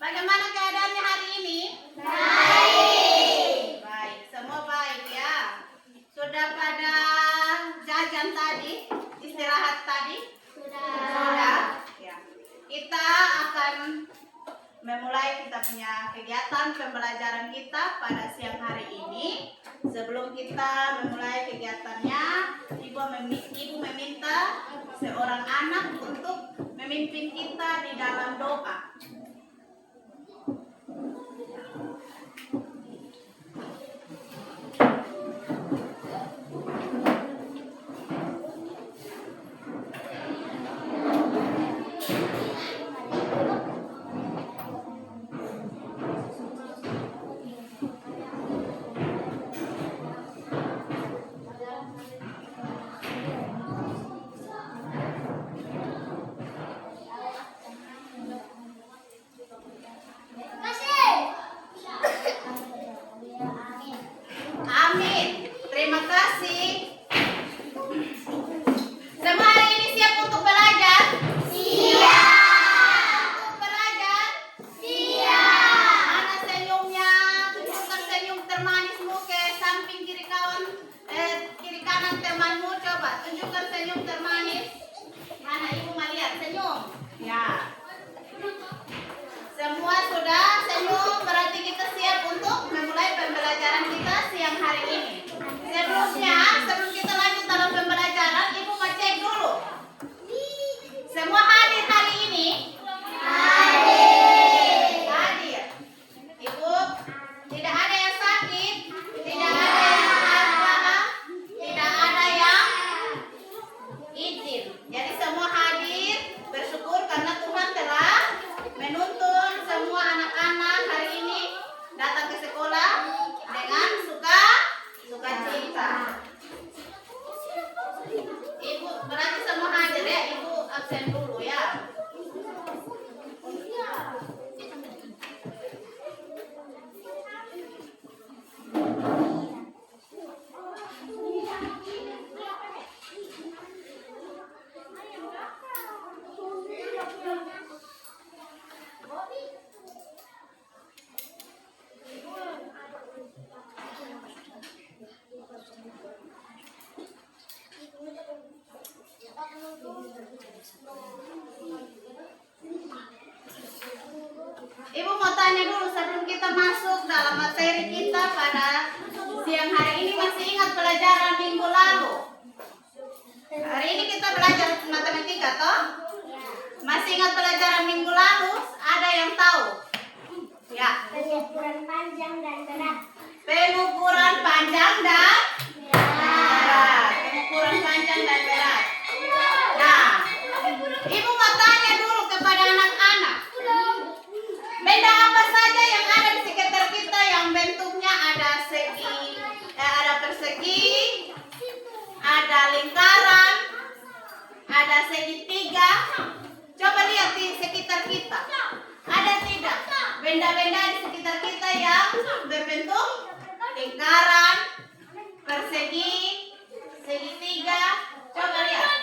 Bagaimana keadaannya hari ini? Baik. Baik, semua baik ya. Sudah pada jajan tadi? Istirahat tadi? Sudah. Ya. Kita akan memulai kita punya kegiatan pembelajaran kita pada siang hari ini. Sebelum kita memulai kegiatannya, Ibu meminta seorang anak untuk memimpin kita di dalam doa. Amin. Terima kasih. Semua hari ini siap untuk belajar? Siap. Untuk belajar? Siap. Mana senyumnya? Tunjukkan senyum termanismu ke samping kiri kanan temanmu. Coba tunjukkan senyum termanis. Mana ibu melihat senyum? Ya. Semua sudah senyum, berarti kita siap untuk memulai pembelajaran kita siang hari ini. Sebelum kita lanjut dalam pembelajaran, Ibu mau cek dulu. Semua hadir hari ini? Hadir. Ibu, tidak ada yang sakit, tidak ada yang apa, tidak ada yang izin. Jadi semua hadir, bersyukur karena Tuhan telah menuntun semua anak-anak hari ini datang ke sekolah dengan sukacita. Ibu berarti semua hadir ya, Ibu absen dulu ya. Ibu mau tanya dulu sebelum kita masuk dalam materi kita pada siang hari ini, masih ingat pelajaran minggu lalu? Hari ini kita belajar matematika toh? Masih ingat pelajaran minggu lalu? Ada yang tahu? Ya. Pengukuran panjang dan berat. Pengukuran panjang dan berat. Pengukuran panjang dan berat. Nah, Ibu mau tanya dulu kepada anak-anak. Benda apa saja yang ada di sekitar kita yang bentuknya ada persegi, ada lingkaran, ada segitiga. Coba lihat di sekitar kita. Ada tidak benda-benda di sekitar kita yang berbentuk lingkaran, persegi, segitiga? Coba lihat.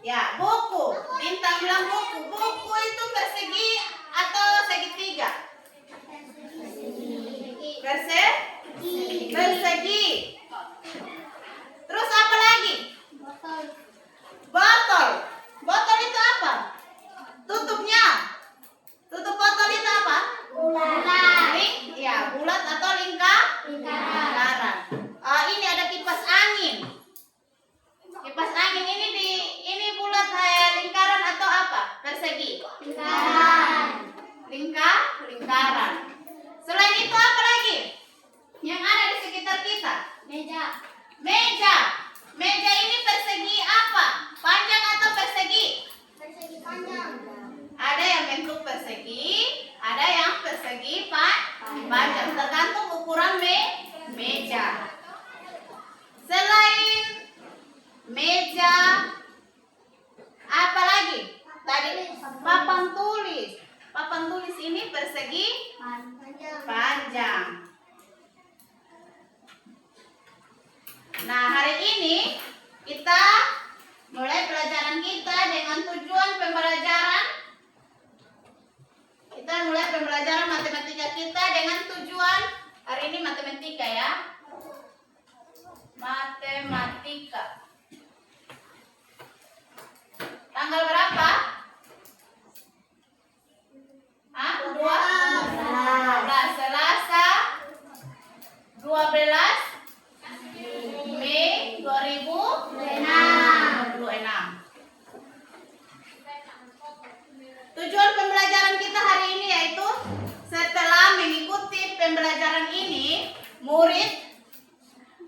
Ya, buku. Bintang bilang buku. Buku itu persegi atau segitiga? Persegi. Terus apa lagi? Botol. Botol itu apa? Tutupnya. Tutup botol itu apa? Bulat. Ya, bulat atau lingkaran. Ini ada kipas angin. Kipas angin ini bulat persegi Panjang. panjang. Nah, hari ini kita mulai pelajaran kita dengan tujuan pembelajaran. Kita mulai pembelajaran matematika kita dengan tujuan hari ini matematika ya. Matematika. Tanggal berapa? Hah? 12. Selasa 12 Mei 2026. Tujuan pembelajaran kita hari ini yaitu setelah mengikuti pembelajaran ini, murid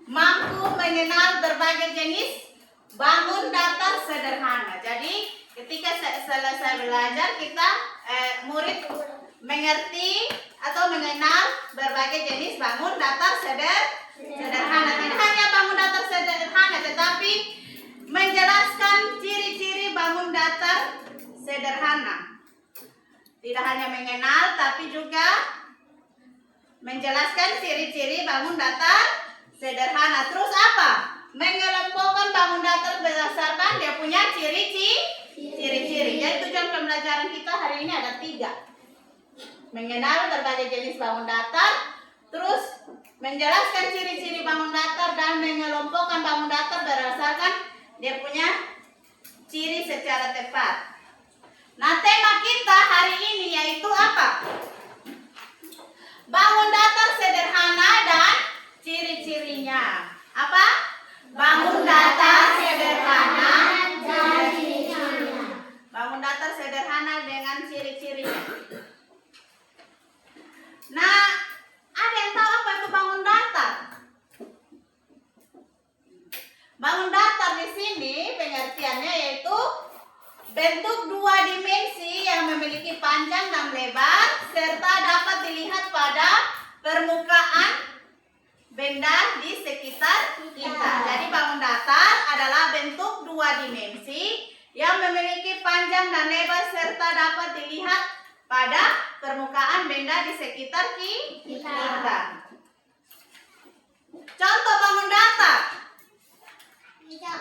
mampu mengenal berbagai jenis bangun datar sederhana. Jadi ketika selesai belajar murid mengerti atau mengenal berbagai jenis bangun datar sederhana. Tidak hanya bangun datar sederhana, tetapi menjelaskan ciri-ciri bangun datar sederhana. Tidak hanya mengenal, tapi juga menjelaskan ciri-ciri bangun datar sederhana. Terus apa? Mengelompokkan bangun datar berdasarkan dia punya ciri-ciri. Jadi tujuan pembelajaran kita hari ini ada 3. Mengenal berbagai jenis bangun datar, terus menjelaskan ciri-ciri bangun datar, dan mengelompokkan bangun datar berdasarkan dia punya ciri secara tepat. Nah, tema kita hari ini yaitu apa? Bangun datar sederhana dan ciri-cirinya. Apa? Bangun datar sederhana dan ciri-cirinya. Bangun datar sederhana dengan ciri-cirinya. Nah, ada yang tahu apa itu bangun datar? Bangun datar di sini pengertiannya yaitu bentuk 2 dimensi yang memiliki panjang dan lebar serta dapat dilihat pada permukaan benda di sekitar kita. Jadi bangun datar adalah bentuk 2 dimensi yang memiliki panjang dan lebar serta dapat dilihat pada permukaan benda di sekitar kita. Contoh bangun datar. Meja.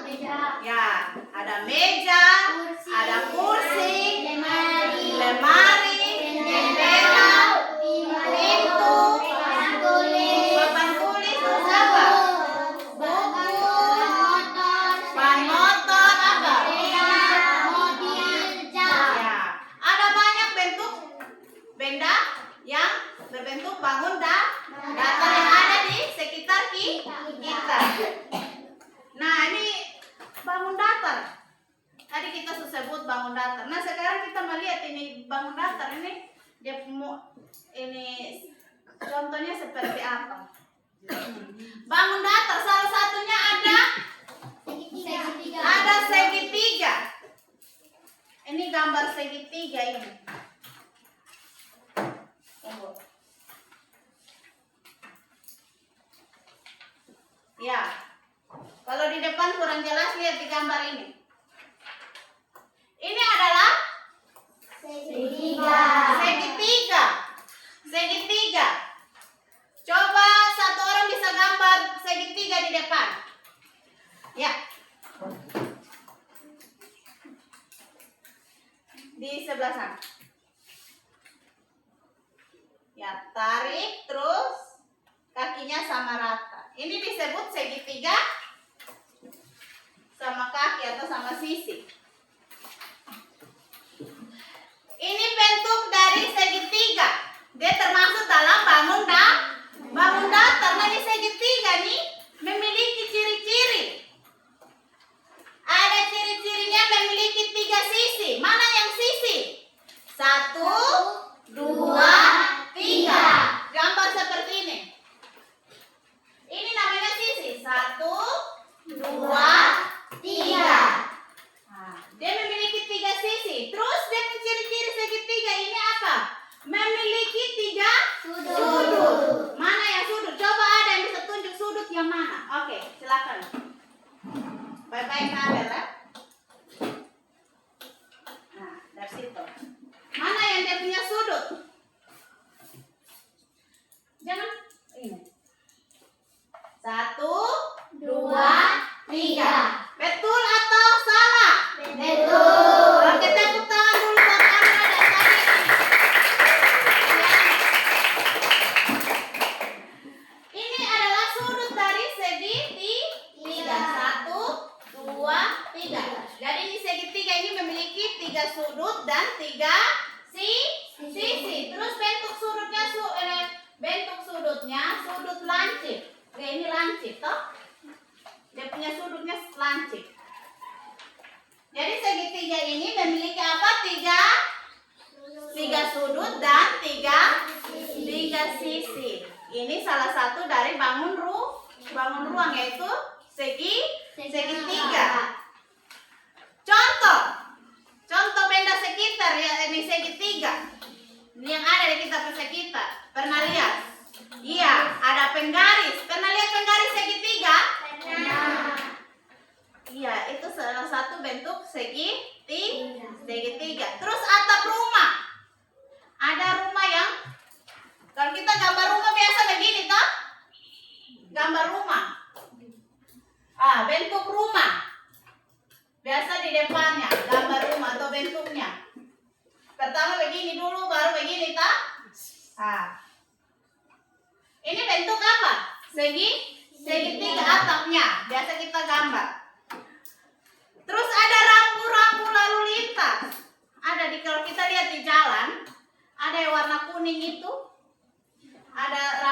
Ya, ada meja, ada kursi, lemari, jendela, pintu, papan tulis, terus apa? Buku, ban motor, apa? Ya, ada banyak bentuk benda yang berbentuk bangun datar yang ada di sekitar kita. Nah, ini bangun datar. Tadi kita sebut bangun datar. Nah, sekarang kita melihat ini bangun datar ini contohnya seperti apa? Bangun datar salah satunya ada segitiga. Ini gambar segitiga ini. Ya. Kalau di depan kurang jelas, lihat di gambar ini. Ini adalah segitiga. Coba satu orang bisa gambar segitiga di depan. Ya. Di sebelah sana. Ya, tarik terus kakinya sama rata. Ini disebut segitiga sama kaki atau sama sisi. Ini bentuk dari segitiga. Dia termasuk dalam bangun datar. Nah, ini segitiga nih memiliki ciri-ciri. Ada ciri-cirinya memiliki 3 sisi. Mana yang sisi? 1, 2, 3. Gambar seperti ini. Ini namanya sisi. 1, 2, 3. Nah, dia memiliki 3 sisi. Terus dia ciri-ciri segitiga ini apa? Memiliki 3 sudut. Mana yang sudut? Coba ada yang bisa tunjuk sudut yang mana? Oke, silakan. Bye-bye kamera. Nah, dari situ. Mana yang dia punya sudut? 3 sudut dan 3 sisi. Terus bentuk sudutnya sudut lancip. Oke, ini lancip toh. Dia punya sudutnya lancip. Jadi segitiga ini memiliki apa? 3 sudut dan 3 sisi. Ini salah satu dari bangun ruang yaitu segitiga. Contoh benda sekitar ya, ini segitiga. Ini yang ada di kitab sekitar. Pernah lihat? Iya, ada penggaris. Pernah lihat penggaris segitiga? Iya, itu salah satu bentuk segitiga. Terus atap rumah. Ada rumah yang kalau kita gambar rumah biasa begini toh? Gambar rumah. Bentuk rumah. Biasa di depannya gambar rumah atau bentuknya. Pertama begini dulu, baru begini toh? Ini bentuk apa? Segitiga atapnya. Biasa kita gambar. Terus ada rambu-rambu lalu lintas. Kalau kita lihat di jalan, ada yang warna kuning itu. Ada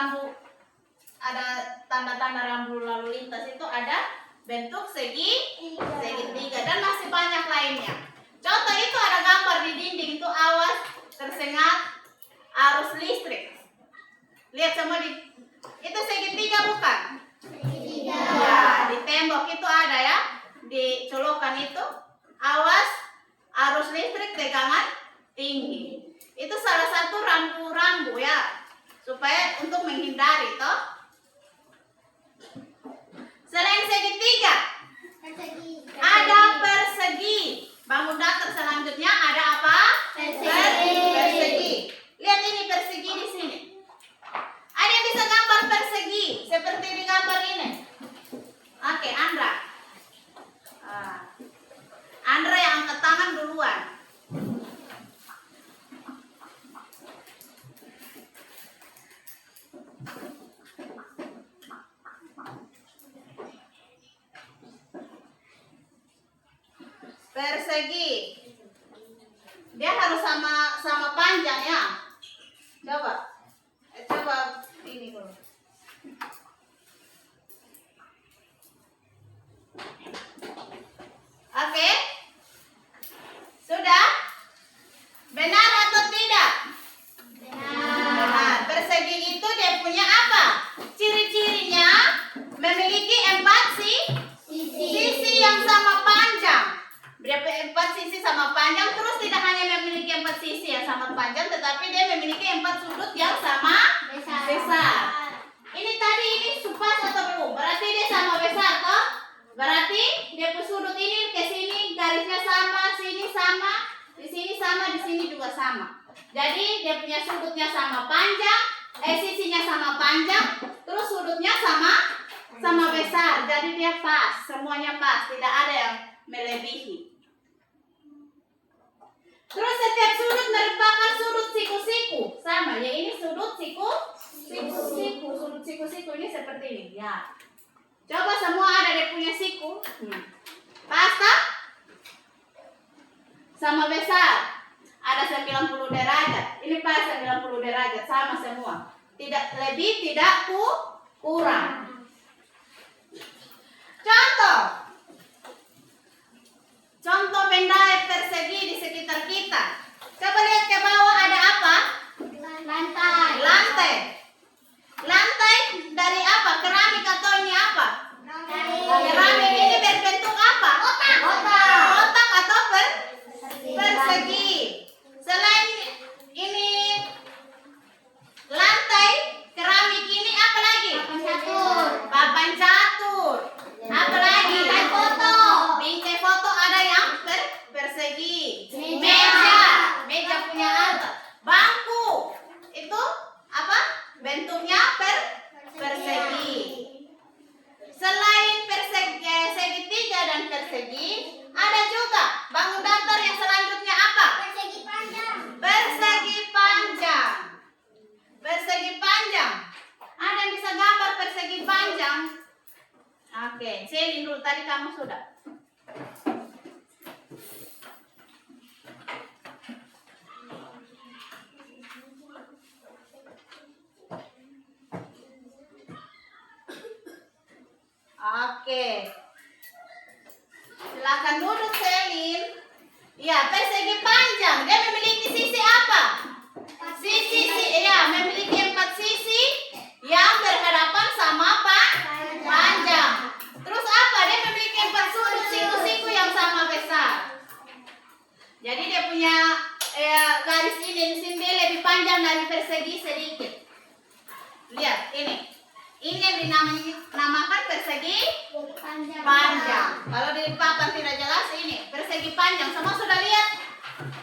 tanda-tanda rambu lalu lintas itu ada bentuk segitiga dan masih banyak lainnya. Contoh itu ada gambar di dinding itu awas tersengat arus listrik. Lihat sama itu segitiga bukan? Segitiga. Ya, di tembok itu ada ya, di colokan itu awas arus listrik tegangan tinggi. Itu salah satu rambu-rambu ya, supaya untuk menghindari toh. Selain segitiga, ada persegi. Bangun datar selanjutnya ada apa? Persegi. Lihat ini persegi di sini. Ada yang bisa gambar persegi seperti di gambar ini? Oke, Andra. Andra yang angkat tangan duluan. Persegi. Dia harus sama panjang ya. Coba ini dulu. Oke. Sudah? Benar atau tidak? Benar. Persegi itu dia punya apa? Ciri-cirinya memiliki 4 sisi yang sama panjang. Berapa 4 sisi sama panjang, terus tidak hanya memiliki 4 sisi yang sama panjang, tetapi dia memiliki 4 sudut yang sama besar. Ini tadi ini supas atau belum? Berarti dia sama besar toh? Berarti dia sudut ini ke sini garisnya sama, sini sama, di sini sama, di sini juga sama. Jadi dia punya sudutnya sama panjang, sisinya sama panjang, terus sudutnya sama besar. Jadi dia pas, semuanya pas, tidak ada yang melebihi. Terus setiap sudut merupakan sudut siku-siku. Sama ya, ini sudut siku-siku. Sudut siku-siku ini seperti ini ya. Coba semua ada dia punya siku. Pas tak? Sama besar. Ada 90 derajat. Ini pas 90 derajat, sama semua. Tidak lebih, tidak kurang. Contoh benda persegi di sekitar kita. Coba lihat ke bawah ada apa? Lantai dari apa? Keramik atau ini apa? Keramik ini berbentuk apa? Kotak atau persegi. Selain ini lantai keramik ini apa lagi? Papan catur. Apa lagi? Bingkai foto ada yang persegi. Meja punya apa? Bangku. Itu apa? Bentuknya persegi. Selain segitiga dan persegi, ada juga bangun datar yang selanjutnya apa? Persegi panjang. Ada yang bisa gambar persegi panjang? Oke, Selin dulu, tadi kamu sudah. Oke. Silakan duduk, Selin. Ya, persegi panjang. Dia memiliki sisi apa? Memiliki 4 sisi yang berhadapan sama panjang. Terus apa? Dia memiliki 4 sudut siku-siku yang sama besar. Jadi dia punya garis ini di sini lebih panjang dari persegi sedikit. Lihat ini. Ini yang dinamakan persegi panjang. Kalau di papan tidak jelas ini persegi panjang. Semua sudah lihat?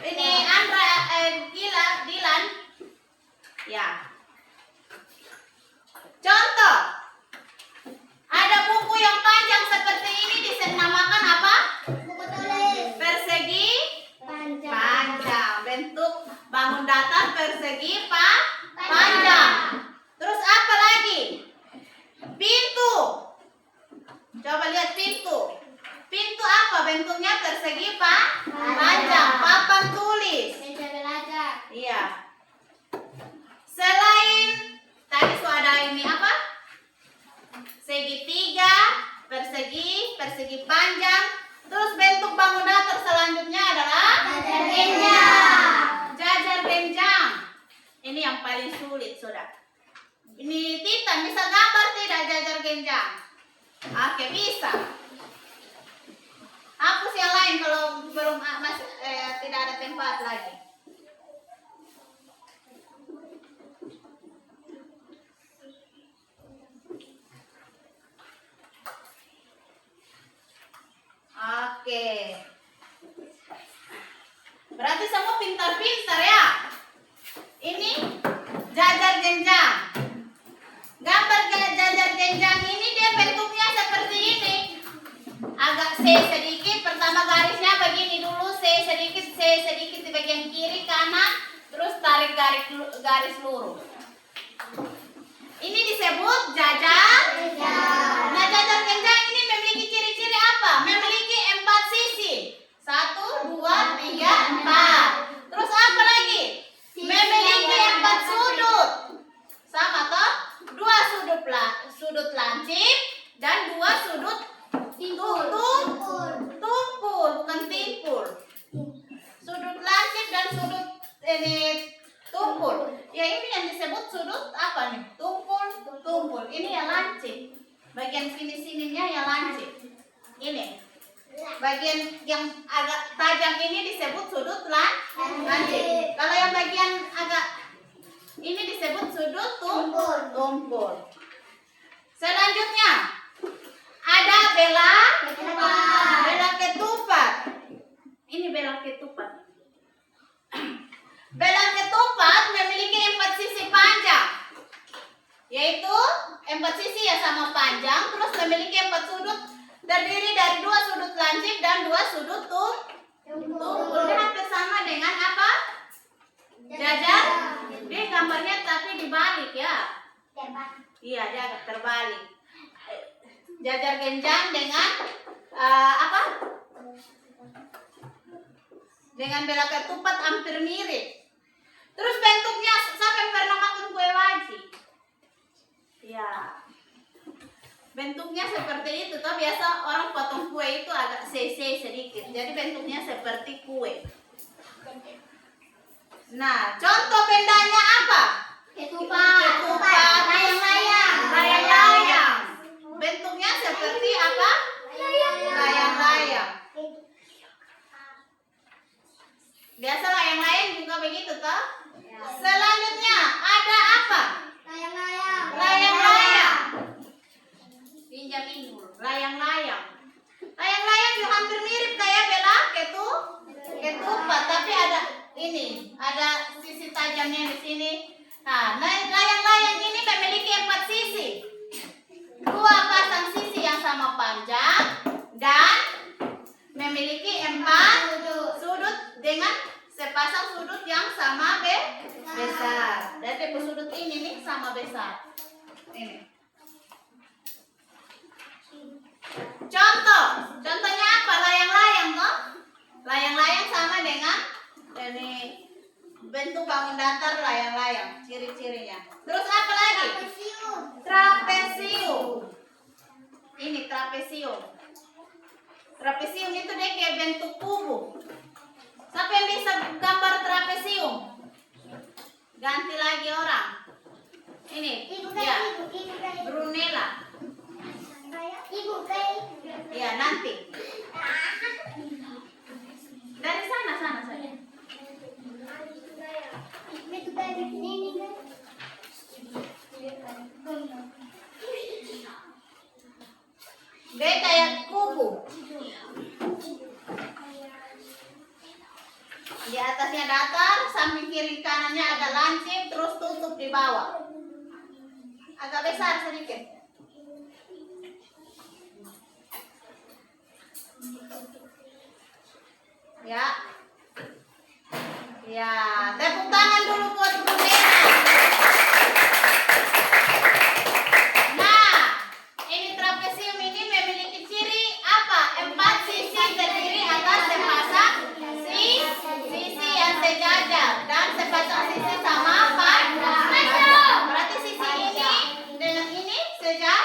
Ini Andra, Dilan. Ya. Contoh. Ada buku yang panjang seperti ini dinamakan apa? Buku tulis. Persegi Panjang. panjang. Bentuk bangun datar persegi panjang. Terus apa lagi? Pintu. Coba lihat pintu. Pintu apa? Bentuknya persegi panjang. Papan tulis. Meja belajar. Iya. Selain tadi sudah ada ini apa? Segitiga, persegi panjang. Terus bentuk bangun datar selanjutnya adalah Jajar genjang. jajar genjang. Ini yang paling sulit, Saudara. Ini Titan bisa gambar tidak jajar genjang? Oke, bisa. Hapus yang lain kalau belum tidak ada tempat lagi. Oke. Berarti semua pintar-pintar ya. Ini jajar genjang. Gambar jajar genjang ini dia bentuknya seperti ini. Agak C sedikit, pertama garisnya begini dulu, C sedikit di bagian kiri kanan, terus tarik garis lurus. Ini disebut jajar genjang. Nah, jajar genjang ini memiliki ciri-ciri apa? Memiliki 4 sisi. 1, 2, 3, 4. Terus apa lagi? Memiliki 4 sudut. Sama toh? 2 sudut lancip dan 2 sudut tumpul, bukan timpul. Sudut lancip dan sudut ini tumpul. Ya, ini yang disebut sudut apa nih? Tumpul. Ini yang lancip. Bagian sini-sininya yang lancip. Ini. Bagian yang agak tajam ini disebut sudut lancip. Kalau yang bagian agak ini disebut sudut tumpul. Selanjutnya ada bela ketupat. Ini bela ketupat. Bela ketupat memiliki 4 sisi panjang. Yaitu 4 sisi ya sama panjang, terus memiliki 4 sudut, terdiri dari 2 sudut lancip dan 2 sudut tumpul. Dia hampir sama dengan apa? Jajar. Dia gambarnya tapi dibalik ya. Iya, dia agak terbalik. Jajar genjang dengan apa? Dengan bela ketupat hampir mirip. Terus bentuknya sampai pernah makan kue wajib. Ya. Bentuknya seperti itu. Tuh biasa orang potong kue itu agak C sedikit. Jadi bentuknya seperti kue. Nah, contoh bendanya apa? Ketupat. Layang-layang. Bentuknya seperti apa? Layang-layang. Biasa layang-layang juga begitu toh? Selanjutnya ada apa? Layang-layang. Pinjam ini dulu. Layang-layang. Layang-layang juga hampir mirip kayak bela ketupat, tapi ada ini, ada sisi tajamnya di sini. Nah, layang-layang ini memiliki 4 sisi. 2 pasang sisi yang sama panjang dan memiliki 4 sudut dengan sepasang sudut yang sama besar. Dan sudut ini nih sama besar. Ini. Contohnya apa? Layang-layang toh? Layang-layang sama dengan ini bentuk bangun datar layang-layang, ciri-cirinya. Terus apa lagi? Trapesium. Ini trapesium. Trapesium itu dia kayak bentuk kubu. Siapa yang bisa gambar trapesium? Ganti lagi orang. Ini, ya, Brunella. Ya, nanti. Dari sana saja. Dia kayak kubu. Di atasnya datar, samping kiri kanannya agak lancip, terus tutup di bawah. Agak besar sedikit. Ya. Ya, tepuk tangan dulu buat Brunella. Nah, ini trapesium ini memiliki ciri apa? 4 sisi terdiri atas sepasang sisi yang sejajar dan sepasang sisi sama apa? Berarti sisi ini dengan ini sejajar.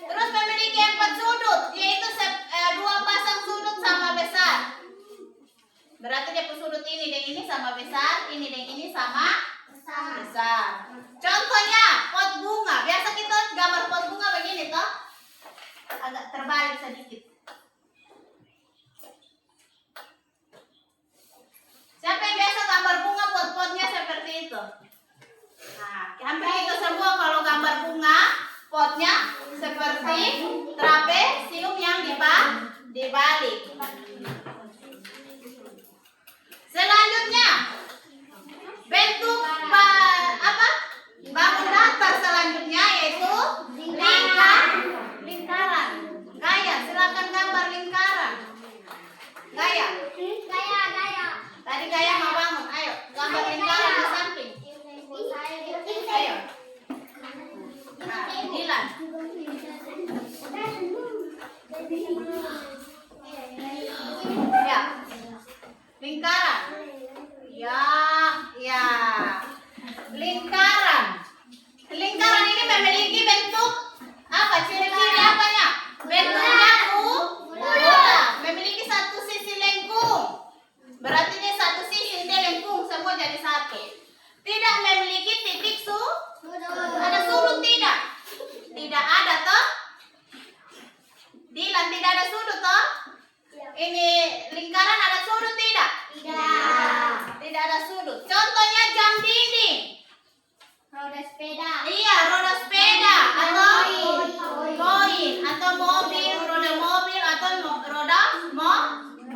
Terus memiliki 4 sudut, yaitu 2 pasang sudut sama besar. Berarti dia sudut ini dan ini sama besar, ini dan ini sama besar. Contohnya pot bunga. Biasa kita gambar pot bunga begini toh. Agak terbalik sedikit. Siapa yang biasa gambar bunga pot-potnya seperti itu? Nah, hampir itu semua kalau gambar bunga potnya seperti trapesium yang dibalik. Selanjutnya bentuk bangun datar selanjutnya yaitu lingkaran. Gaya, silakan gambar lingkaran. Gaya. Tadi Gaya mau bangun, ayo gambar lingkaran di samping. Ayo. Nah, Dilan. Ya. Lingkaran. Ya. Lingkaran ini memiliki bentuk apa? Ciri-ciri apanya? Bentuknya bulat. Memiliki satu sisi lengkung. Berarti dia satu sisi dia lengkung, semua jadi satu. Tidak memiliki titik ada sudut tidak? Tidak ada toh? Dilan, tidak ada sudut toh? Ini lingkaran ada sudut tidak? Tidak ada sudut. Contohnya jam dinding. Roda sepeda. Iya, roda sepeda atau koin atau mobil, roda mobil atau roda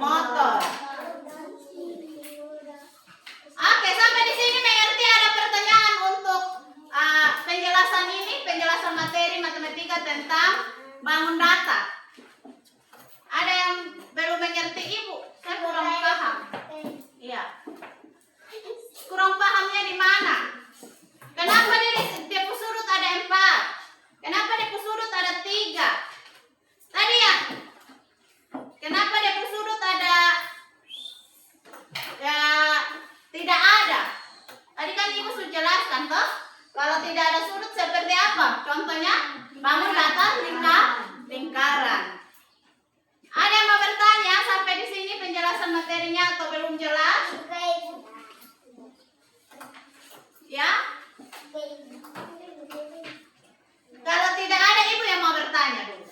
motor. Oke, sampai di sini mengerti. Ada pertanyaan untuk penjelasan ini, penjelasan materi matematika tentang bangun datar. Ada yang belum mengerti Ibu? Saya kurang paham. Iya. Kurang pahamnya di mana? Kenapa dia sudut ada 4? Kenapa dia sudut ada 3? Tadi ya? Kenapa dia sudut ada tidak ada? Tadi kan Ibu sudah jelaskan toh? Kalau tidak ada sudut seperti apa? Contohnya bangun datar lingkaran. Ada yang mau bertanya sampai di sini penjelasan materinya atau belum jelas? Ya? Kalau tidak ada, Ibu yang mau bertanya dulu.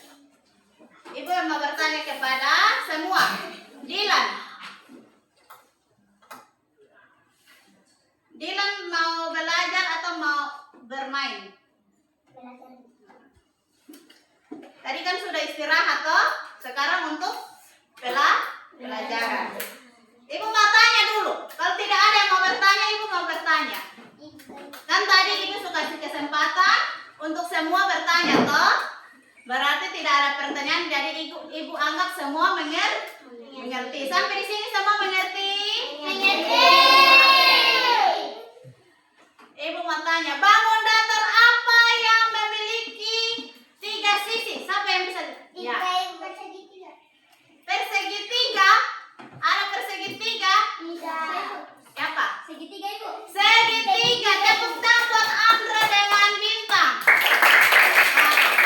Ibu yang mau bertanya kepada semua. Dilan mau belajar atau mau bermain? Tadi kan sudah istirahat toh? Sekarang untuk pelajaran. Ibu mau tanya dulu. Kalau tidak ada yang mau bertanya, Ibu mau bertanya. Kan tadi Ibu suka kasih kesempatan untuk semua bertanya toh? Berarti tidak ada pertanyaan, jadi Ibu anggap semua mengerti. Sampai di sini semua mengerti? Mengerti. Ibu mau tanya, bangun datar apa yang memiliki 3 sisi? Siapa yang bisa? Ya. Persegi 3? Ada persegi 3? Siapa? Segitiga Ibu. Segitiga. Tepuk tangan buat Andra dengan Bintang. Nah,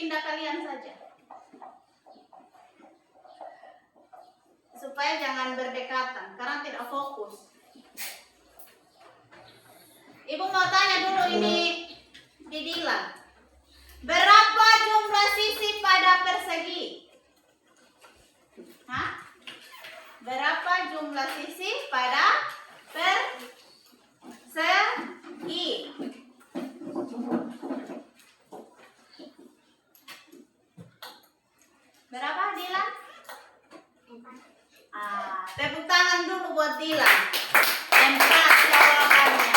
pindah kalian saja. Supaya jangan berdekatan, karena tidak fokus. Ibu mau tanya dulu ini di Dilan. Berapa jumlah sisi pada persegi? Hah? Berapa jumlah sisi pada persegi? Berapa Dilan? Tepuk tangan dulu buat Dilan. 4 jawabannya.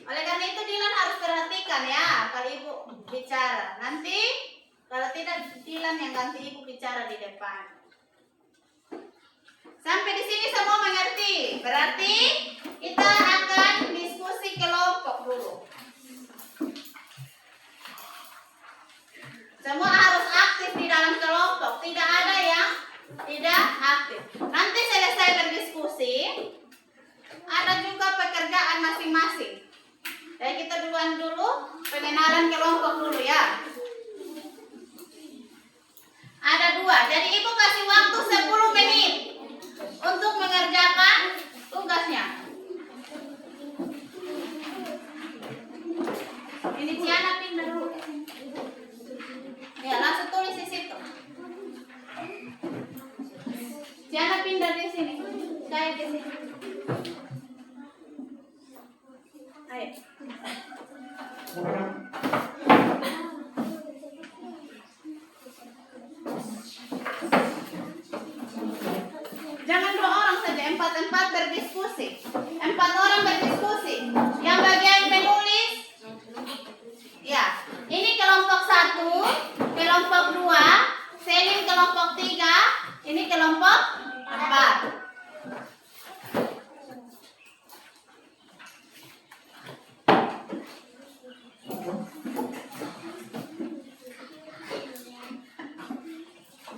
Oleh karena itu Dilan harus perhatikan ya kalau ibu bicara. Nanti kalau tidak Dilan yang ganti ibu bicara di depan. Sampai di sini semua mengerti. Berarti kita akan diskusi kelompok dulu. Semua harus aktif di dalam kelompok. Tidak ada yang tidak aktif. Nanti selesai berdiskusi, ada juga pekerjaan masing-masing. Jadi kita duluan dulu pengenalan kelompok dulu ya. Ada 2. Jadi ibu kasih waktu 10 menit untuk mengerjakan tugasnya. Ini Ciana pindah dulu. Ya, langsung tulis di situ. Ciana pindah di sini. Saya di sini. Ayo. Jangan 2 orang saja, 4 berdiskusi. 4 orang berdiskusi. Yang bagian menulis, ya, ini kelompok 1, kelompok 2, Selin kelompok 3, ini kelompok 4.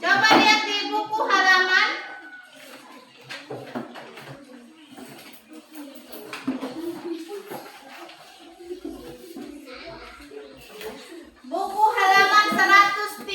Coba lihat di buku halaman buku halaman 113.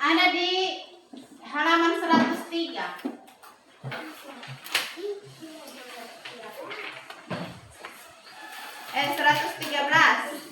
Ada di halaman 103. 113.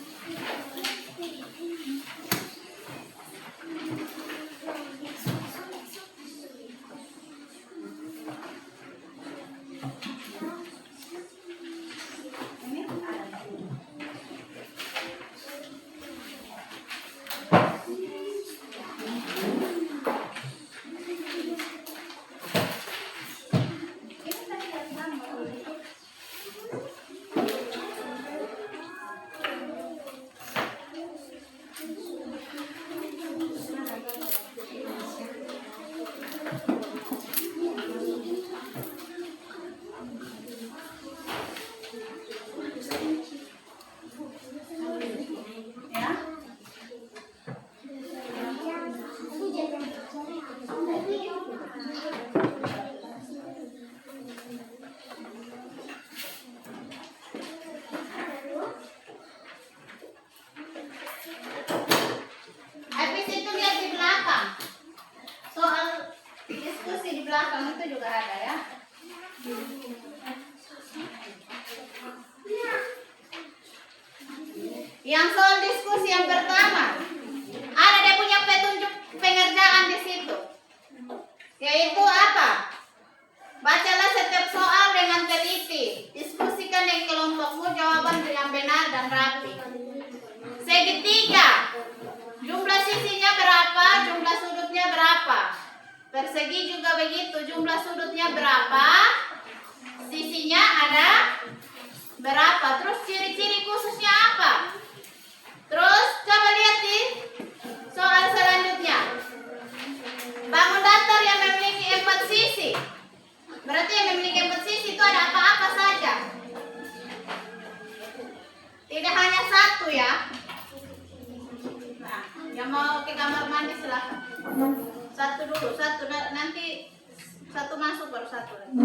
Habis itu lihat di belakang. Soal diskusi di belakang itu juga ada ya. Yang soal diskusi yang pertama, ada dia punya petunjuk pengerjaan di situ. Yaitu apa? Bacalah setiap soal dengan teliti. Diskusikan dengan kelompokmu jawaban yang benar dan rapi. Segitiga. Jumlah sisinya berapa? Jumlah sudutnya berapa? Persegi juga begitu. Jumlah sudutnya berapa? Sisinya ada berapa? Terus ciri-ciri khususnya apa? Terus coba lihat di soal selanjutnya. Bangun datar yang memiliki 4 sisi. Berarti yang memiliki 4 sisi itu ada apa-apa saja. Tidak hanya satu ya. Nah, yang mau ke kamar mandi silakan. Satu dulu, satu nanti satu masuk baru satu lagi.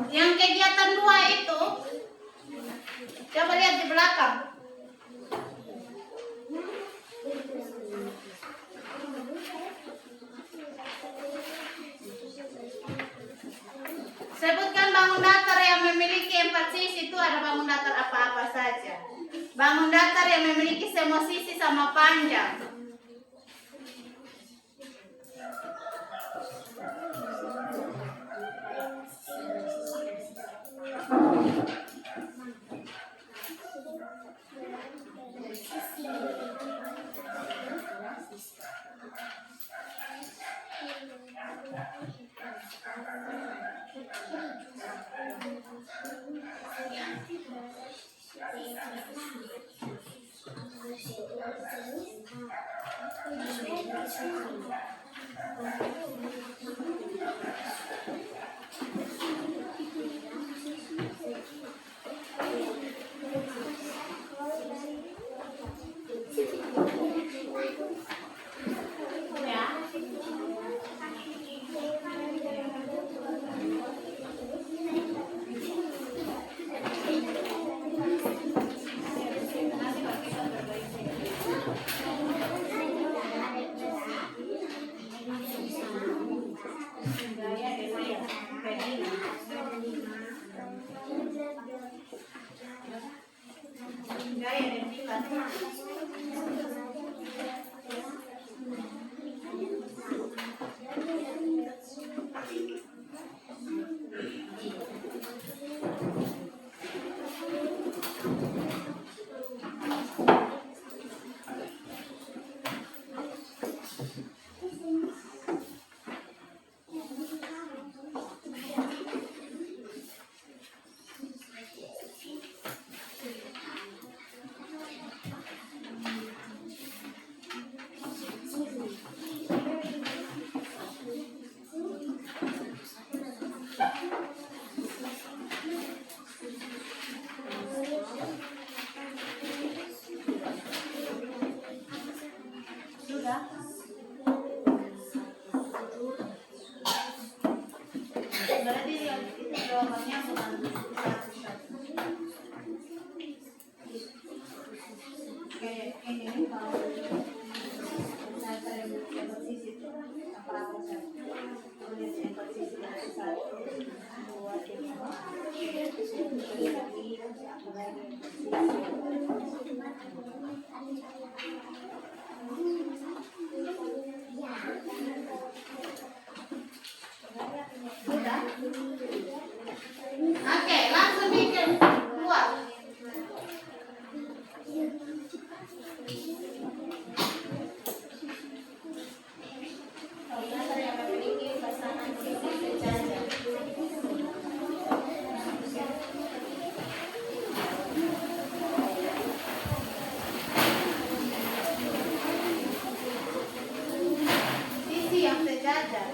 Yang kegiatan 2 itu, coba lihat di belakang. Sebutkan bangun datar yang memiliki 4 sisi. Itu ada bangun datar apa-apa saja. Bangun datar yang memiliki semua sisi sama panjang. Oke, langsung bikin buat. Sisi yang sejajar.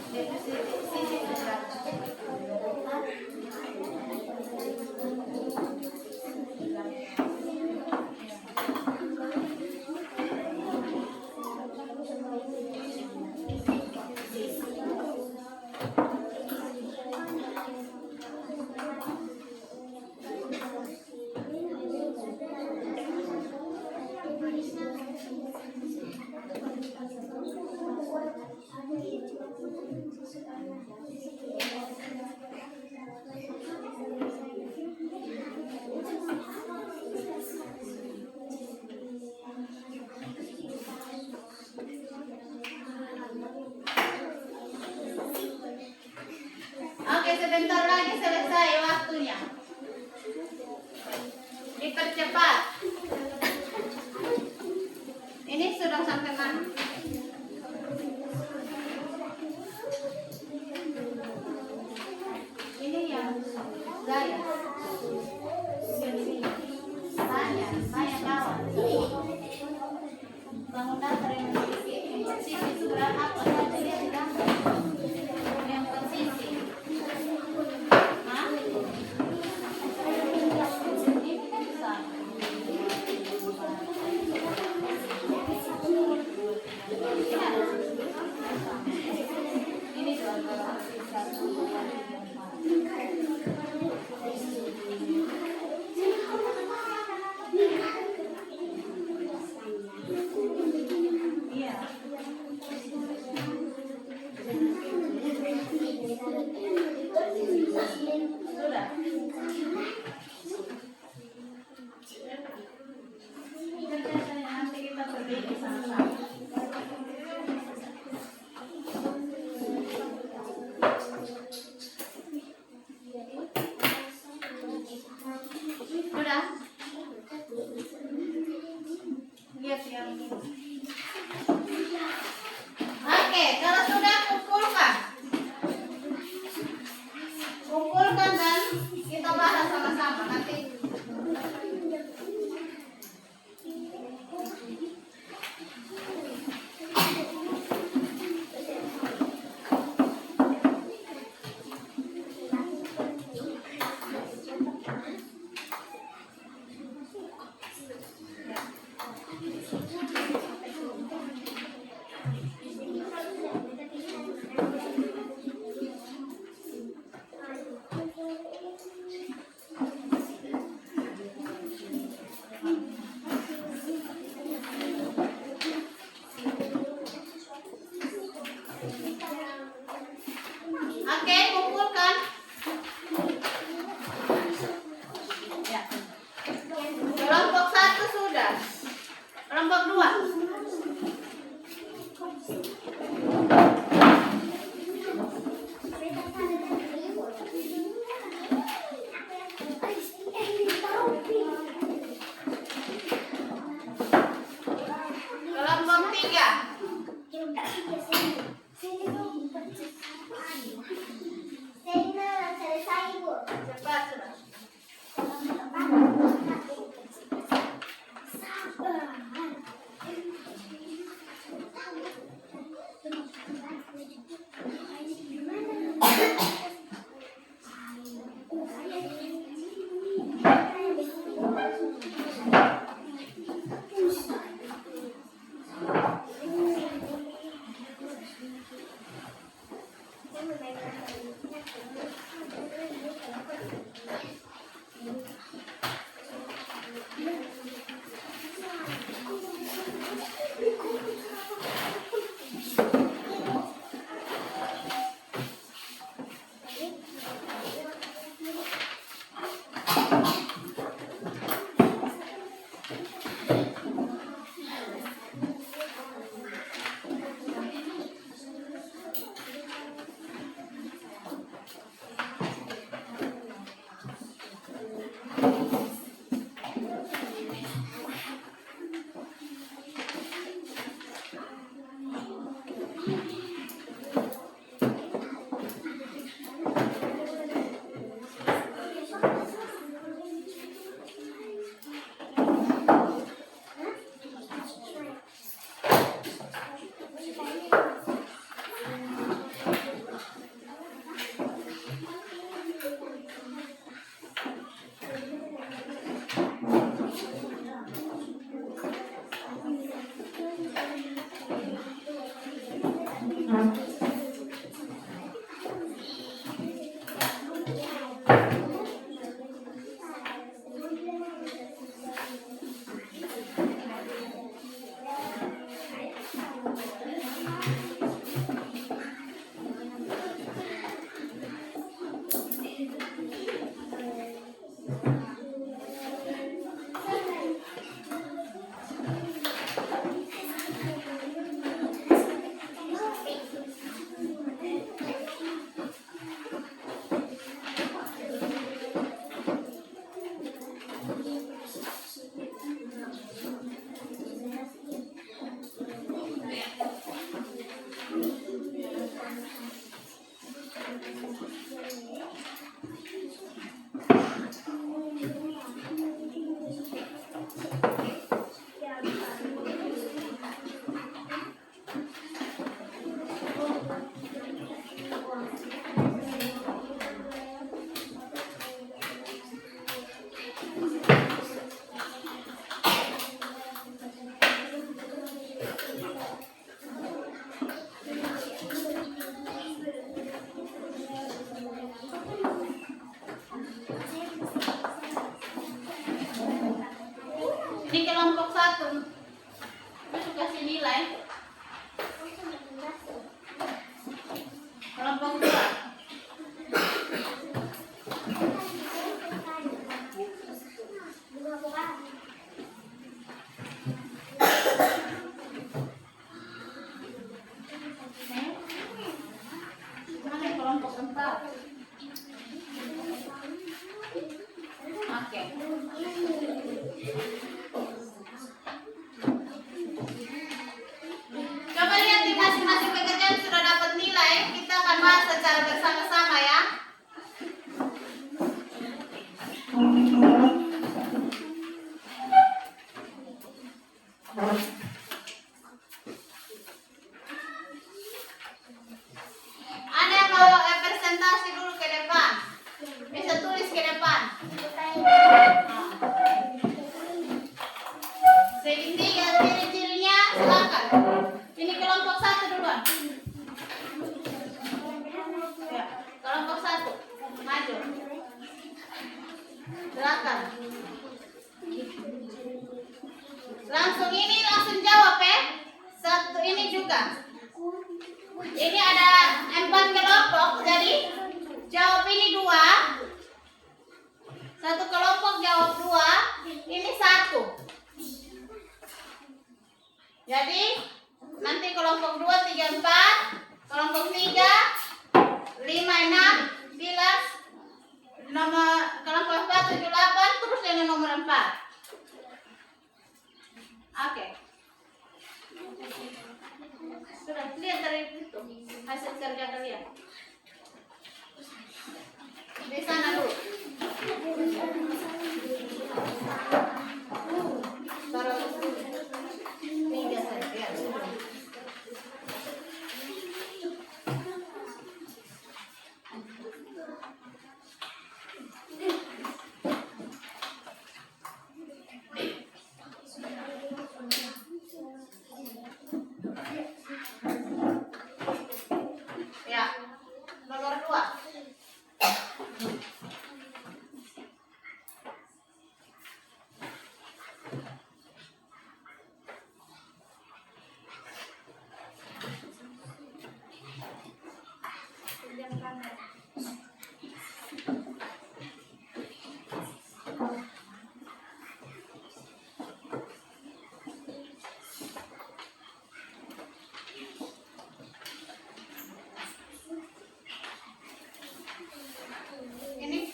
Sisi sejajar. Oke, sebentar lagi selesai waktunya. Dipercepat. Ini sudah sampai mana? Sudah. Nanti kita berdiri sama-sama. Sudah. Lihat yang ini. Oke, kalau sudah kumpulkan. Kumpulkan dan kita bahas sama-sama nanti. Oke, kumpulkan. Ya. Kelompok 1 sudah. Kelompok 2. Kelompok 3. Cepat sudah. bersama-sama ya. Ada yang mau presentasi dulu ke depan? Bisa tulis ke depan. Segitiga ciri-cirinya silakan. Ini kelompok 1 duluan. Ya, kelompok 1 maju. Silakan. Langsung ini langsung jawab ya. Satu ini juga. Ini ada 4 kelompok, jadi jawab ini 2. Satu kelompok jawab 2, ini 1. Jadi nanti kelompok 2, 3, 4, kelompok 3, 5, 6, 11, nomor kelompok 4, 7, 8, terus yang nomor 4. Oke. Sudah lihat dari itu hasil kerja kalian. Di sana dulu. Taruh 3 saja ya. Ya, nomor 2. Ini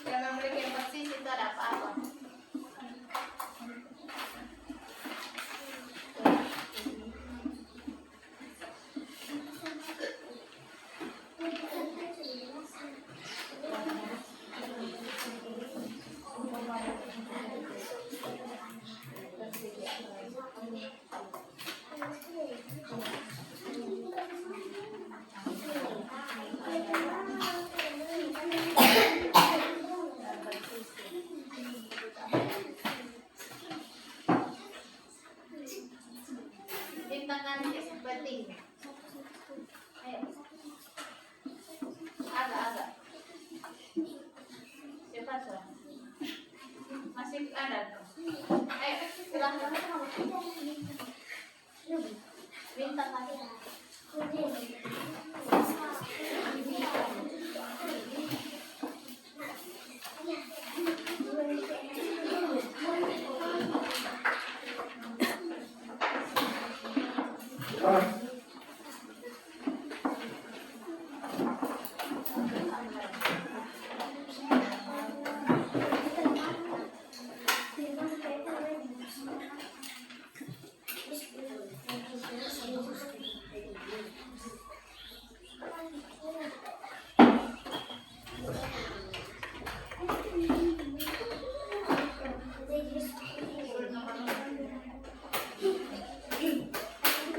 yang memiliki persis itu ada apa-apa. Bintangkan penting. Ayo. Agak. Cepat sudah. Masih ada. Ayo, silahkan. Bintangkan.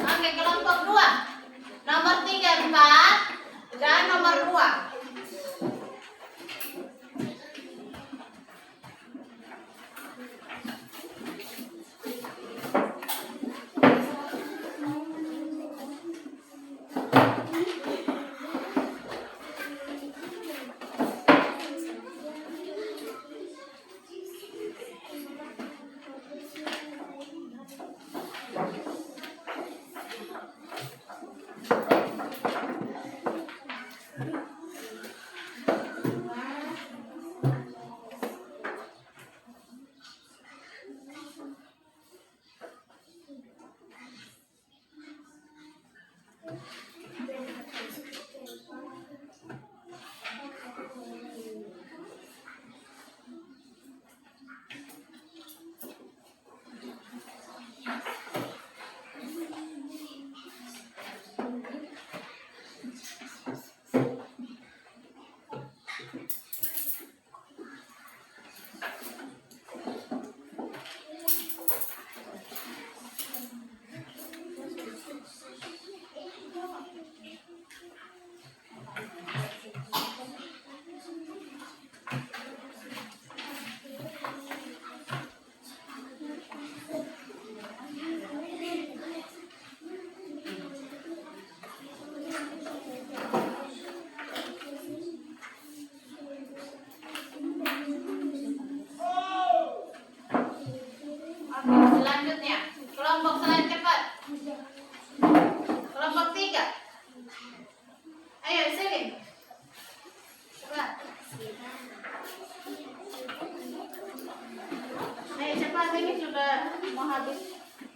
Oke, kelompok 2. Nomor 3, 4 dan nomor 2. Ayo sini. Cepat. Ayo cepat, ini sudah mau habis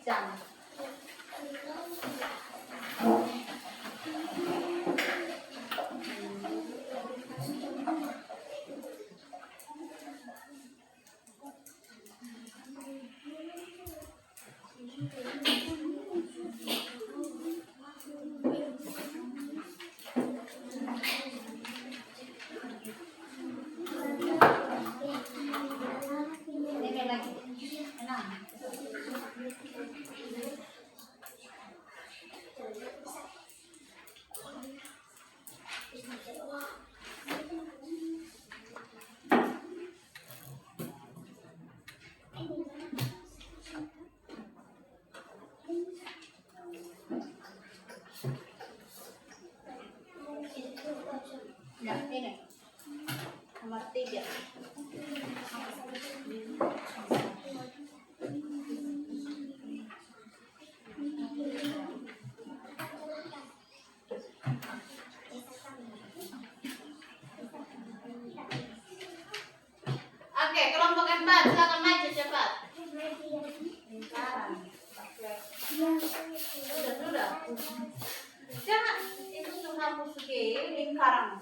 jam. Ini lagi. Enam. Ya, ini. Nomor 3. Oke, kelompok 4, silakan maju cepat. Lingkaran. Oke. Sudah. Jangan itu sudah hapus di lingkaran.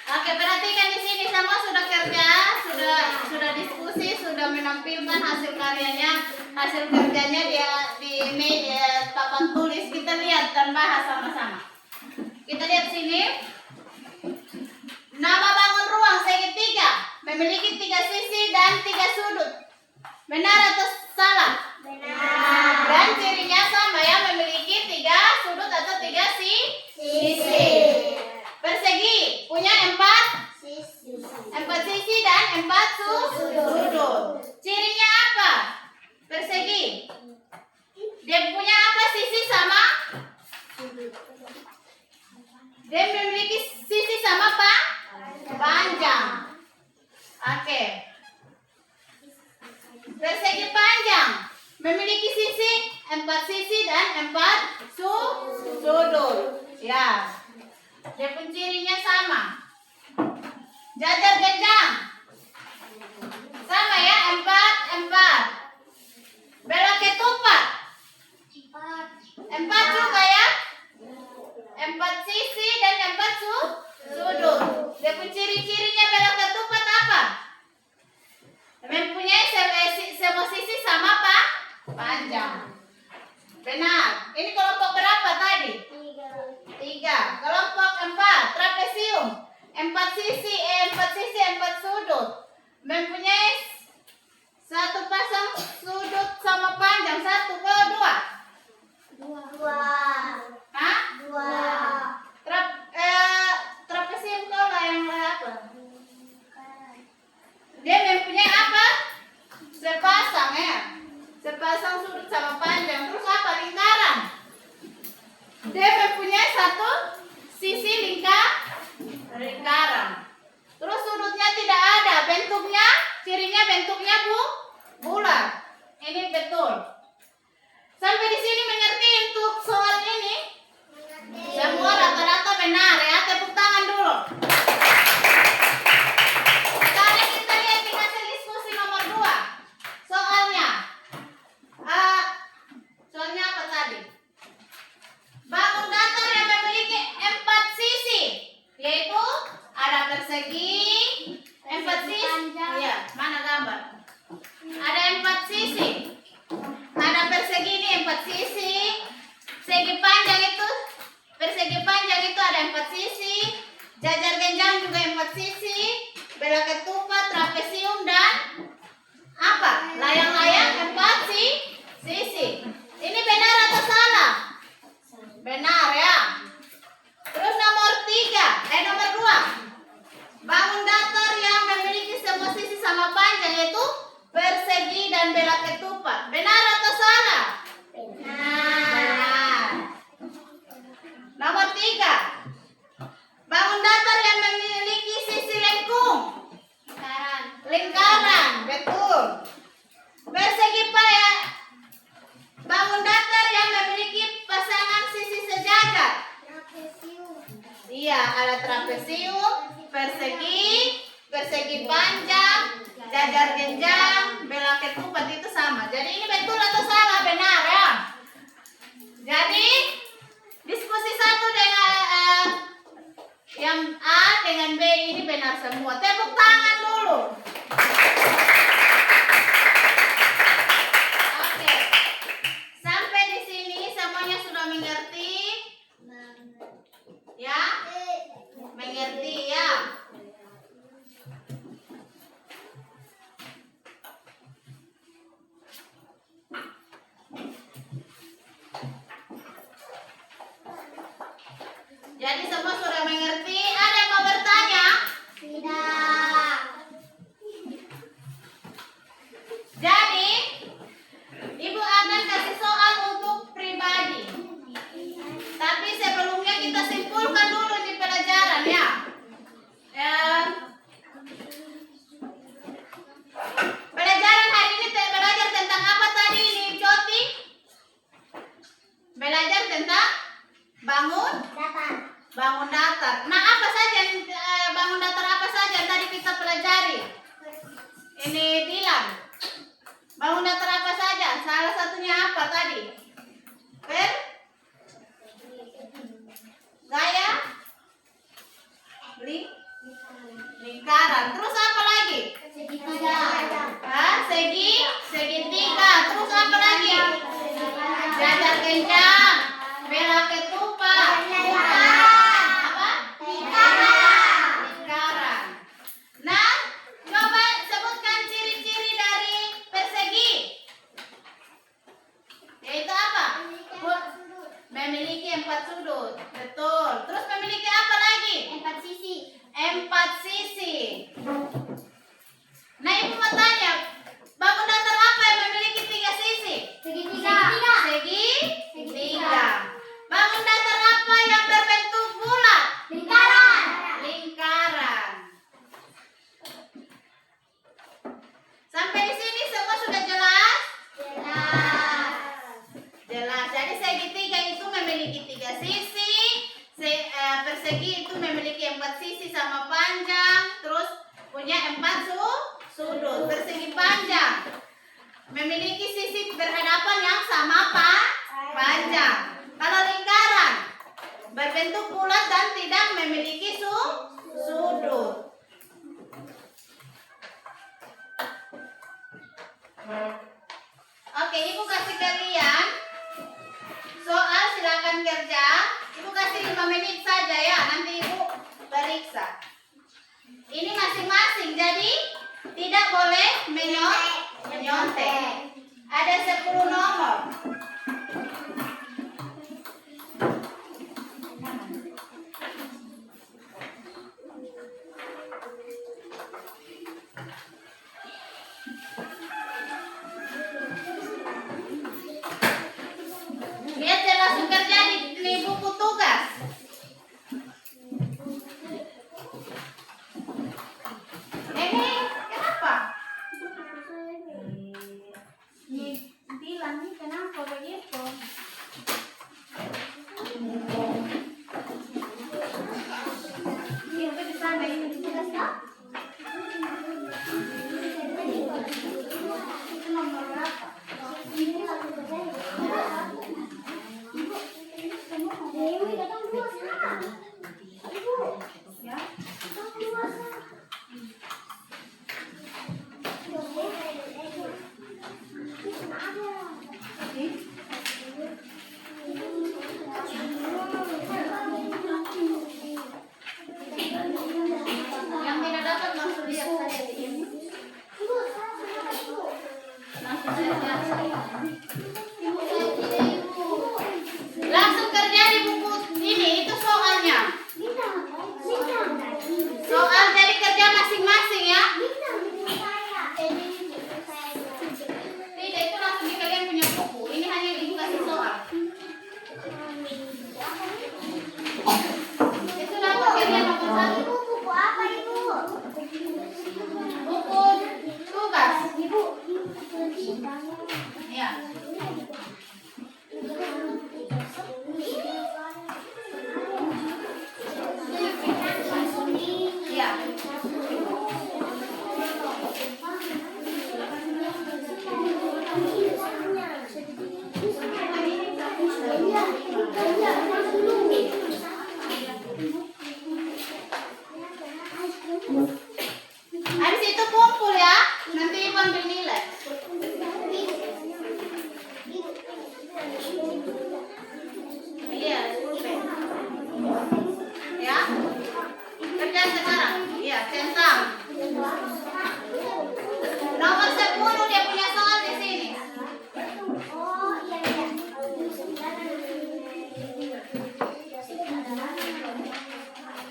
Oke, perhatikan di sini semua sudah kerja, sudah diskusi, sudah menampilkan hasil karyanya, hasil kerjanya dia di meja papan tulis. Kita lihat dan bahas sama-sama. Kita lihat sini. Nama bangun ruang segitiga memiliki 3 sisi dan 3 sudut. Benar atau salah? Benar. Dan cirinya sama ya, memiliki 3 sudut atau 3 sisi. Persegi punya 4 sisi dan 4 sudut. Cirinya apa? Persegi. Dia punya apa? Sisi sama? Dia memiliki sisi sama panjang. Oke. Persegi panjang memiliki sisi 4 sisi dan 4 sudut. Ya. Dia pun cirinya sama. Jajar genjang sama ya, 4. Belok ketupat 4 juga ya. 4 sisi dan 4 sudut. Dia pun ciri-cirinya belok ketupat apa? Mempunyai semua sisi sama panjang. Benar. Ini kelompok berapa tadi? 3. Kelompok 4, trapesium. 4 sisi, 4 sudut. Mempunyai 1 pasang sudut sama panjang. 1 ke 2? Hah? 2. Trapesium kalau yang bentuknya bulat. Ini betul. Sampai di sini mengerti untuk soal ini? Semua rata-rata benar ya. Tepuk tangan dulu. Sekarang kita lihat di hasil diskusi nomor 2. Soalnya. Soalnya apa tadi? Bangun datar yang memiliki 4 sisi, yaitu ada persegi, 4 sisi. Iya, mana gambar? Ada 4 sisi. Ada persegi ini 4 sisi. Persegi panjang itu ada 4 sisi. Jajar genjang juga 4 sisi. Bela ketupat, trapesium dan apa? Layang-layang 4 sisi. Ini benar atau salah? Benar ya. Terus nomor 2. Bangun datar yang memiliki semua sisi sama panjang, yaitu persegi dan bela ketupat. Benar atau salah? Benar. Nomor 3. Bangun datar yang memiliki sisi lengkung. Lingkaran. Betul. Persegi bangun datar yang memiliki pasangan sisi sejajar. Iya, ada trapesium, persegi panjang, jajar genjang, bela ketupat itu sama. Jadi ini betul atau salah? Benar ya. Jadi diskusi 1 dengan yang A dengan B ini benar semua. Tepuk tangan dulu. Oke. Sampai di sini semuanya sudah mengerti? Ya? Mengerti ya? Jadi semua sudah mengerti? Ada yang mau bertanya? Tidak. Jadi, Ibu akan kasih soal untuk pribadi. Tapi sebelumnya kita simpulkan dulu di pelajaran ya. Pelajaran hari ini belajar tentang apa tadi ini, Joti? Belajar tentang bangun datar. Nah, apa saja bangun datar apa saja yang tadi kita pelajari? Ini Dilan. Bangun datar apa saja? Salah satunya apa tadi? Gaya? Lingkaran. Terus apa lagi? Segitiga. Terus apa lagi? Jajar genjang, bela ketupat. Apa? Lingkaran. Nah, coba sebutkan ciri-ciri dari persegi. Yaitu apa? Memiliki 4 sudut. Betul. Terus memiliki apa lagi? 4 sisi. 4 sisi. Nah, Ibu mau tanya, bangun datar apa yang memiliki 3 sisi? Segitiga. Segitiga. Bangun datar apa yang berbentuk bulat? Lingkaran. Sampai di sini semua sudah jelas? Jelas. Jadi segitiga itu memiliki 3 sisi, persegi itu memiliki 4 sisi sama panjang, terus punya 4 sudut. Persegi panjang memiliki sisi berhadapan yang sama panjang. Kalau lingkaran berbentuk bulat dan tidak memiliki sudut. Oke, Ibu kasih kalian soal, silakan kerja. Ibu kasih 5 menit saja ya, nanti Ibu periksa. Ini masing-masing, jadi tidak boleh menyontek. Ada 10 nomor. Lihat saya langsung kerja di buku tugas. Ini kenapa? Itu nomor berapa? Dewi datang dua sana. Ibu, Ya. datang dua sana. Yang tidak dapat langsung lihat saja di sini. Ibu, saya sudah ibu. Langsung lihat saja. Ibu, saya tidak ibu. Langsung kerja di buku ini, itu soalnya. Bintang, bintang. Soal dari kerja masing-masing ya. Bintang, ibu saya. Ini ibu saya. Tidak, itu langsung di kalian punya buku. Ini hanya ibu kasih soal. Itu dapat kalian nomor satu. Ibu, buku apa ibu? Buku tugas. Ibu, Ya. Ya. Habis itu kumpul ya. Nanti ibu ambil nilai. Iya, pulpen. Ya. Kerja sekarang. Iya, centang. Nomor 10 dia punya soal di sini. Oh, iya, iya.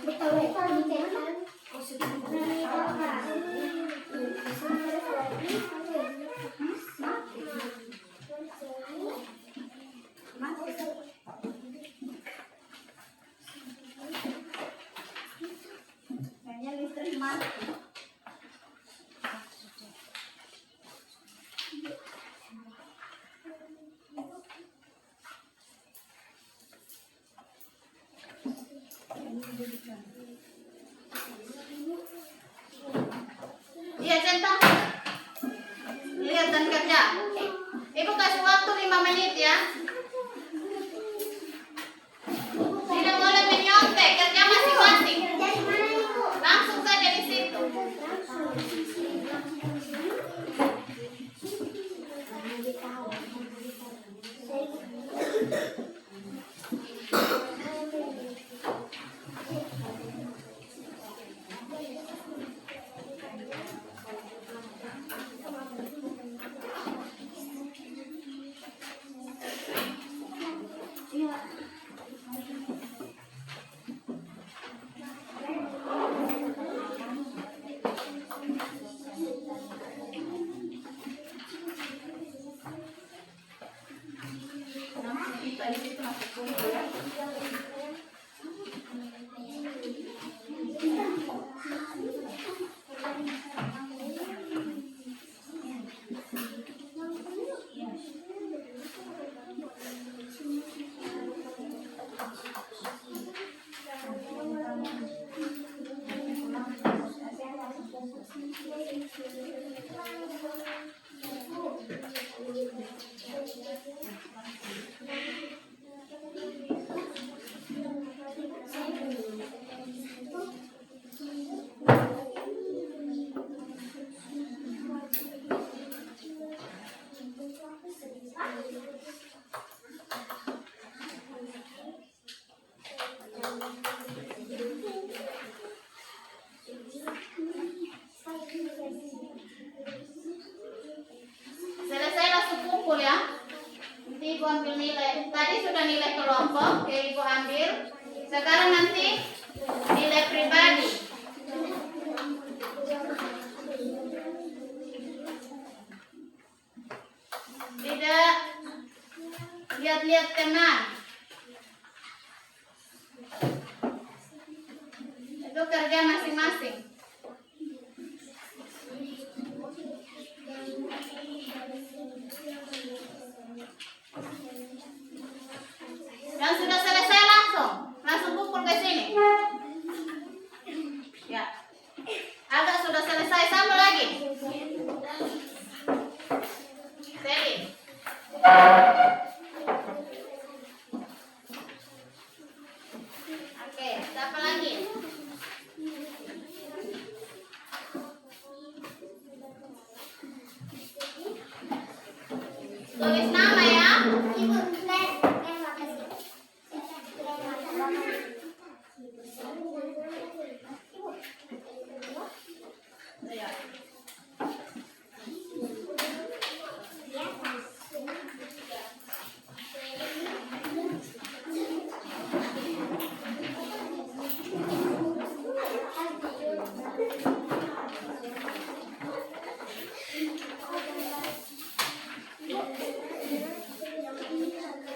Betul-betul dicetak. Kayaknya listrik mati. Iya, centang. Lihat dan kerja. Ibu kasih waktu 5 menit ya. Tidak boleh menyontek, kerja masing-masing. Kerja di mana ibu? Langsung saja di situ. Kita di situ masuk kumpul ya. Selesai langsung kumpul ya. Nanti ibu ambil nilai. Tadi sudah nilai kelompok, ya ibu ambil. Sekarang nanti nilai pribadi. Tidak lihat-lihat teman. Itu kerja masing-masing. Dan sudah selesai langsung kumpul ke sini. Ya. Agak sudah selesai, sama lagi. Steady. Oke, siapa lagi? Tulis nama ya. Ibu, makasih. Ayo.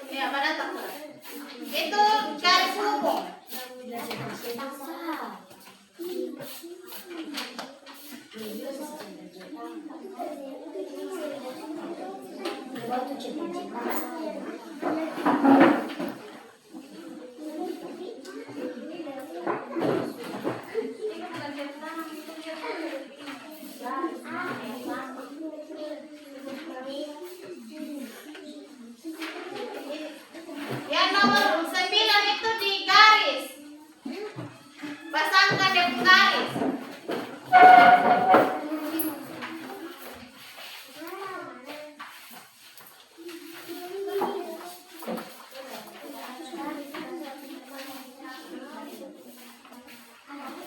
Ya, pada takut. Itu garis hubung. Yang nomor 9 itu di garis. Pasangkan di garis.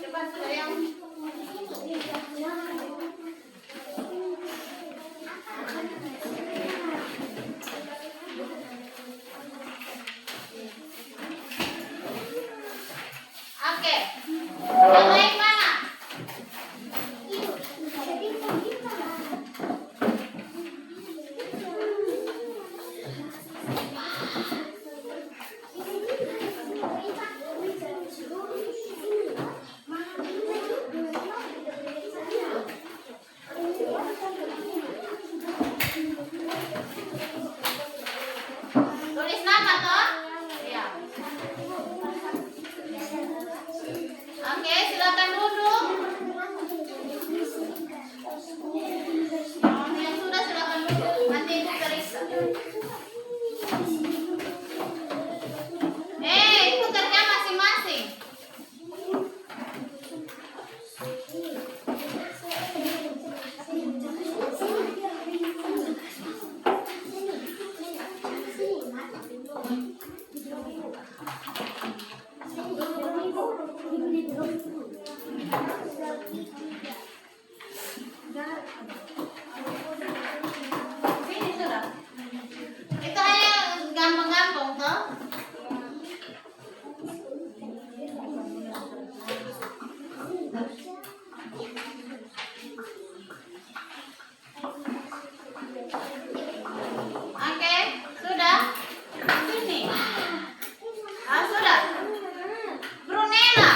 Cepat sudah yang Oke. Yang lain mana? Tulis nama toh? Iya. Oke, silakan duduk. Yang sudah silakan duduk. Nanti ibu periksa. Itu kerja masing-masing. Sini sudah. Itu hanya gampang-gampang toh. Oke, sudah. Sini. Sudah. Brunella.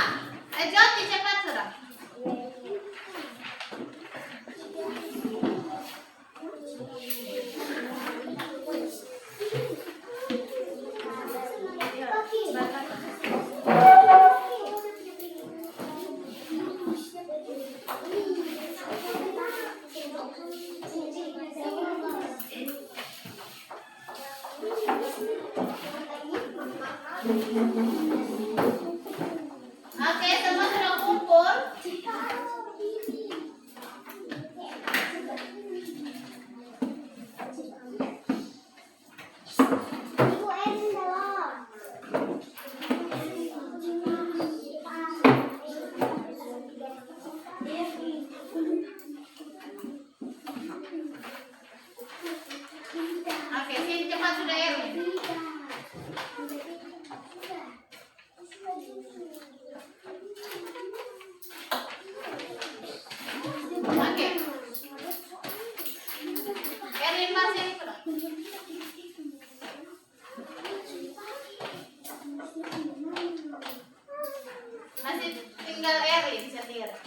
Joti cepat sudah. Oke, semua sudah kumpul. Ibu Erin belum. Oke, sini cepat sudah Erwin. Oke. Erwin masih sudah. Masih tinggal Erwin sendiri.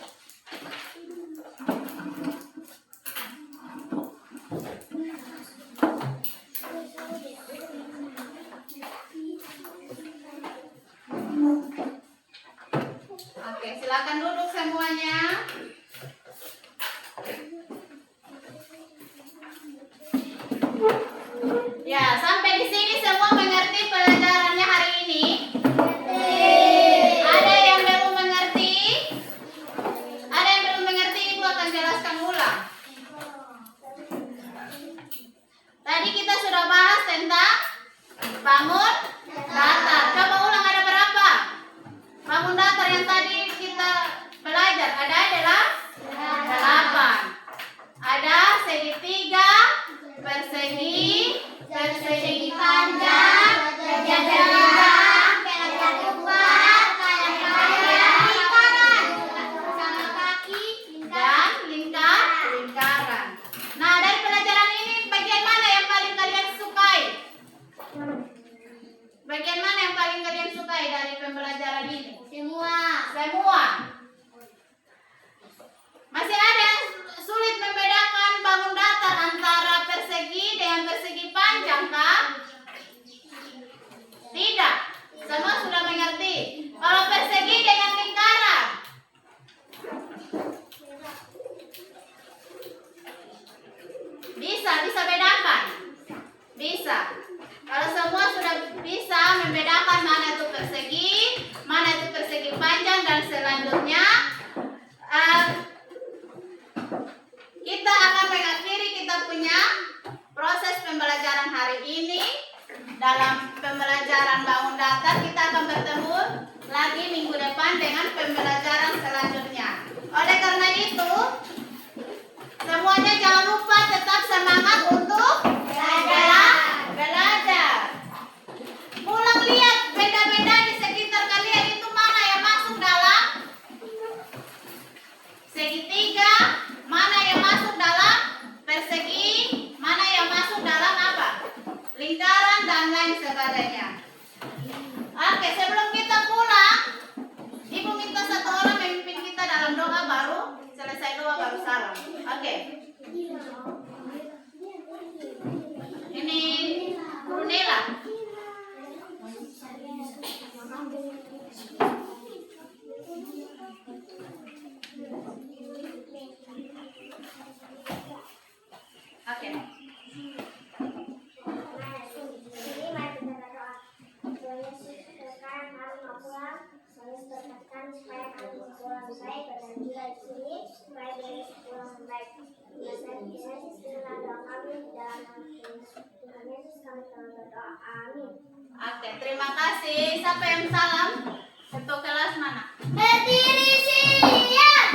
Oke, silakan duduk semua. semuanya? Ya, sampai di sini semua mengerti pelajarannya hari ini? Ada yang belum mengerti? Ada yang belum mengerti, Ibu akan jelaskan ulang. Tadi kita sudah bahas tentang bangun datar. Coba ulang, ada berapa? Bangun datar yang tadi kita belajar ada 8. Ada segitiga, persegi, persegi panjang, lingkaran, dan lingkaran. Nah, dari pelajaran ini bagian mana yang paling kalian sukai? Bagian mana yang paling kalian sukai dari pembelajaran ini? Semua. Masih ada yang sulit membedakan bangun datar antara persegi dengan persegi panjang, kah? Tidak. Semua sudah mengerti. Kalau persegi dengan lingkaran, bisa bedakan? Bisa. Kalau semua sudah bisa membedakan mana itu persegi, mana itu persegi panjang, dan selanjutnya kita akan mengakhiri kita punya proses pembelajaran hari ini. Dalam pembelajaran bangun datar kita akan bertemu lagi minggu depan dengan pembelajaran selanjutnya. Oleh karena itu, semuanya jangan lupa tetap semangat untuk belajar. Pulang lihat benda-benda di sekitar kalian itu mana yang masuk dalam segitiga, mana yang masuk dalam persegi, mana yang masuk dalam apa? Lingkaran dan lain sebagainya. Oke, sebelum kita pulang, Ibu minta satu orang memimpin kita dalam doa, baru selesai doa baru salam. Oke. Ini Brunella. Oke. Supaya kami pulang baik dan juga di sini supaya dia pulang baik. Tuhan Yesus dengar doa kami dalam Tuhan Yesus kami telah berdoa. Amin. Oke, terima kasih. Siapa yang salam? Untuk kelas mana? Berdiri siap.